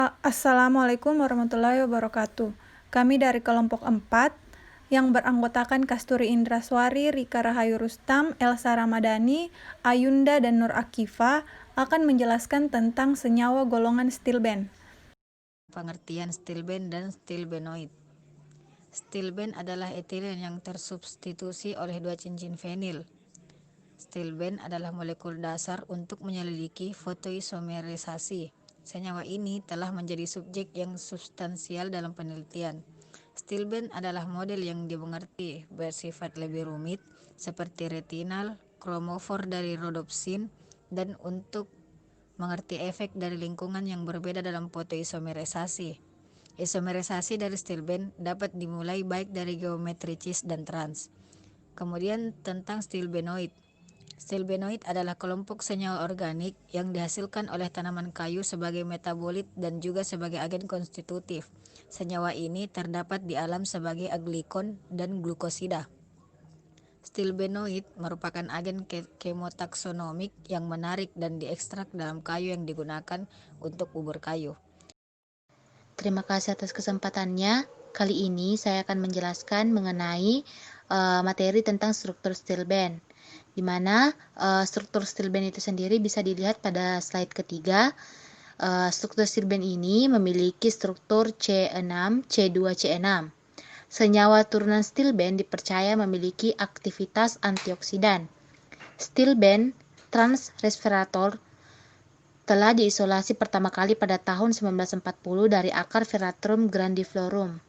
Assalamualaikum warahmatullahi wabarakatuh. Kami dari kelompok 4 yang beranggotakan Kasturi Indraswari, Rika Rahayu Rustam, Elsa Ramadhani, Ayunda, dan Nur Akifa akan menjelaskan tentang senyawa golongan stilben. Pengertian stilben dan stilbenoid. Stilben adalah etilen yang tersubstitusi oleh dua cincin fenil. Stilben adalah molekul dasar untuk menyelidiki fotoisomerisasi. Senyawa ini telah menjadi subjek yang substansial dalam penelitian. Stilben adalah model yang dimengerti bersifat lebih rumit, seperti retinal, kromofor dari rodopsin, dan untuk mengerti efek dari lingkungan yang berbeda dalam fotoisomerisasi. Isomerisasi dari stilben dapat dimulai baik dari geometri cis dan trans. Kemudian tentang stilbenoid. Stilbenoid adalah kelompok senyawa organik yang dihasilkan oleh tanaman kayu sebagai metabolit dan juga sebagai agen konstitutif. Senyawa ini terdapat di alam sebagai aglikon dan glukosida. Stilbenoid merupakan agen kemotaksonomik yang menarik dan diekstrak dalam kayu yang digunakan untuk bubur kayu. Terima kasih atas kesempatannya. Kali ini saya akan menjelaskan mengenai materi tentang struktur stilben, di mana struktur stilben itu sendiri bisa dilihat pada slide ketiga. Struktur stilben ini memiliki struktur C6, C2, C6. Senyawa turunan stilben dipercaya memiliki aktivitas antioksidan. Stilben transresveratrol telah diisolasi pertama kali pada tahun 1940 dari akar Veratrum grandiflorum.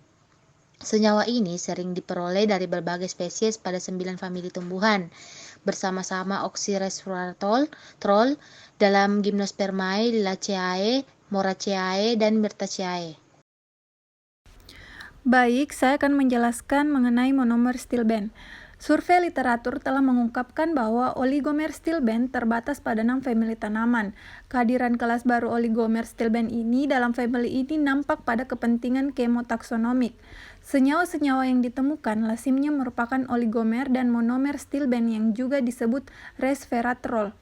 Senyawa ini sering diperoleh dari berbagai spesies pada 9 famili tumbuhan, bersama-sama oxyresveratrol dalam Gymnospermae, Liliaceae, Moraceae, dan Myrtaceae. Baik, saya akan menjelaskan mengenai monomer stilben. Survei literatur telah mengungkapkan bahwa oligomer stilben terbatas pada 6 famili tanaman. Kehadiran kelas baru oligomer stilben ini dalam famili ini nampak pada kepentingan kemotaksonomik. Senyawa-senyawa yang ditemukan lazimnya merupakan oligomer dan monomer stilben yang juga disebut resveratrol,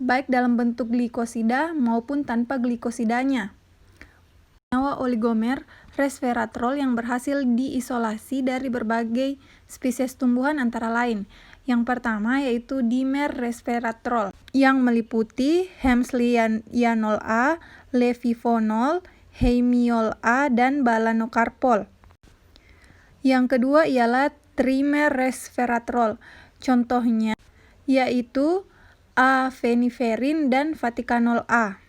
baik dalam bentuk glikosida maupun tanpa glikosidanya. Senyawa oligomer resveratrol yang berhasil diisolasi dari berbagai spesies tumbuhan antara lain. Yang pertama yaitu dimer resveratrol yang meliputi hemsliyanol A, levivonol, heimiol A, dan balanokarpol. Yang kedua ialah trimer resveratrol. Contohnya yaitu afeniferin dan vatikanol A.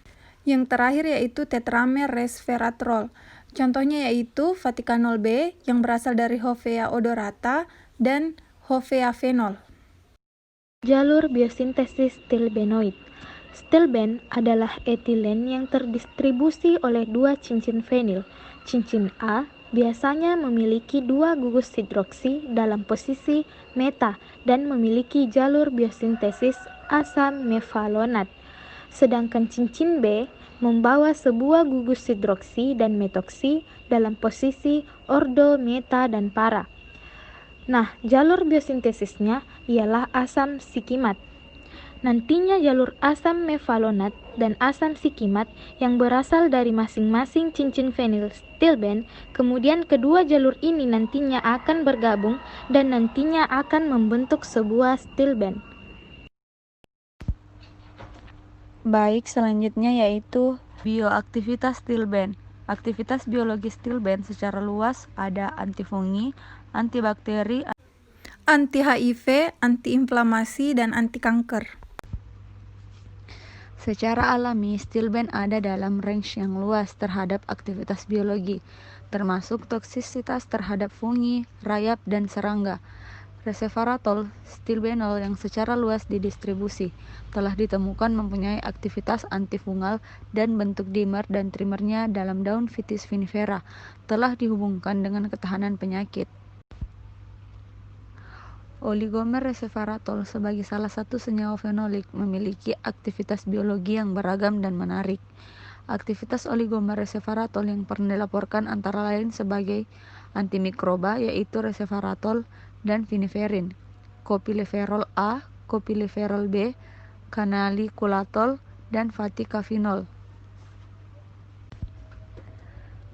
Yang terakhir yaitu tetramer resveratrol. Contohnya yaitu vatikanol B yang berasal dari Hopea odorata dan Hopea fenol. Jalur biosintesis stilbenoid. Stilben adalah etilen yang terdistribusi oleh dua cincin fenil. Cincin A biasanya memiliki dua gugus hidroksi dalam posisi meta dan memiliki jalur biosintesis asam mefalonat. Sedangkan cincin B membawa sebuah gugus hidroksi dan metoksi dalam posisi ordo, meta, dan para. Nah, jalur biosintesisnya ialah asam sikimat. Nantinya jalur asam mefalonat dan asam sikimat yang berasal dari masing-masing cincin fenil stilben, kemudian kedua jalur ini nantinya akan bergabung dan nantinya akan membentuk sebuah stilben. Baik, selanjutnya yaitu bioaktivitas stilben. Aktivitas biologis stilben secara luas ada antifungi, antibakteri, Anti-HIV, anti-inflamasi, dan anti-kanker. Secara alami, stilben ada dalam range yang luas terhadap aktivitas biologi, termasuk toksisitas terhadap fungi, rayap, dan serangga. Resveratrol stilbenol yang secara luas didistribusi telah ditemukan mempunyai aktivitas antifungal dan bentuk dimer dan trimernya dalam daun Vitis vinifera telah dihubungkan dengan ketahanan penyakit. Oligomer resveratrol sebagai salah satu senyawa fenolik memiliki aktivitas biologi yang beragam dan menarik. Aktivitas oligomer resveratrol yang pernah dilaporkan antara lain sebagai antimikroba yaitu resveratrol dan viniferin, copileferol A, copileferol B, kanaliculatal, dan vaticafinol.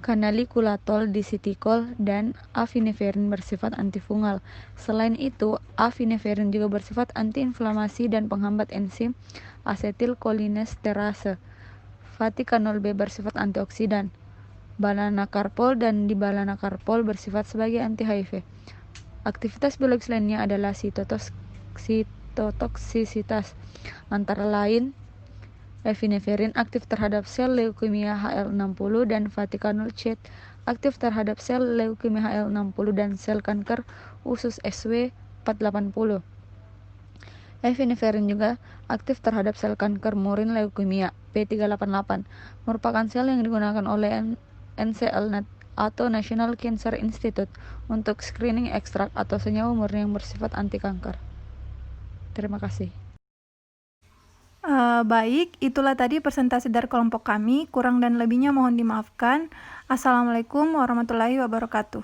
Kanaliculatul, disetikol, dan afiniferin bersifat antifungal. Selain itu, afiniferin juga bersifat antiinflamasi dan penghambat enzim asetilkolinesterase. Vatikanol B bersifat antioksidan. Balanakarpol dan dibalanakarpol bersifat sebagai anti-HIV. Aktivitas biologis lainnya adalah sitotoksisitas, antara lain epinefrin aktif terhadap sel leukemia HL60 dan vatikanol C aktif terhadap sel leukemia HL60 dan sel kanker usus SW480. Epinefrin juga aktif terhadap sel kanker murin leukemia P388, merupakan sel yang digunakan oleh NCL atau National Cancer Institute untuk screening ekstrak atau senyawa murni yang bersifat anti kanker. Terima kasih. Baik, itulah tadi presentasi dari kelompok kami. Kurang dan lebihnya mohon dimaafkan. Assalamualaikum warahmatullahi wabarakatuh.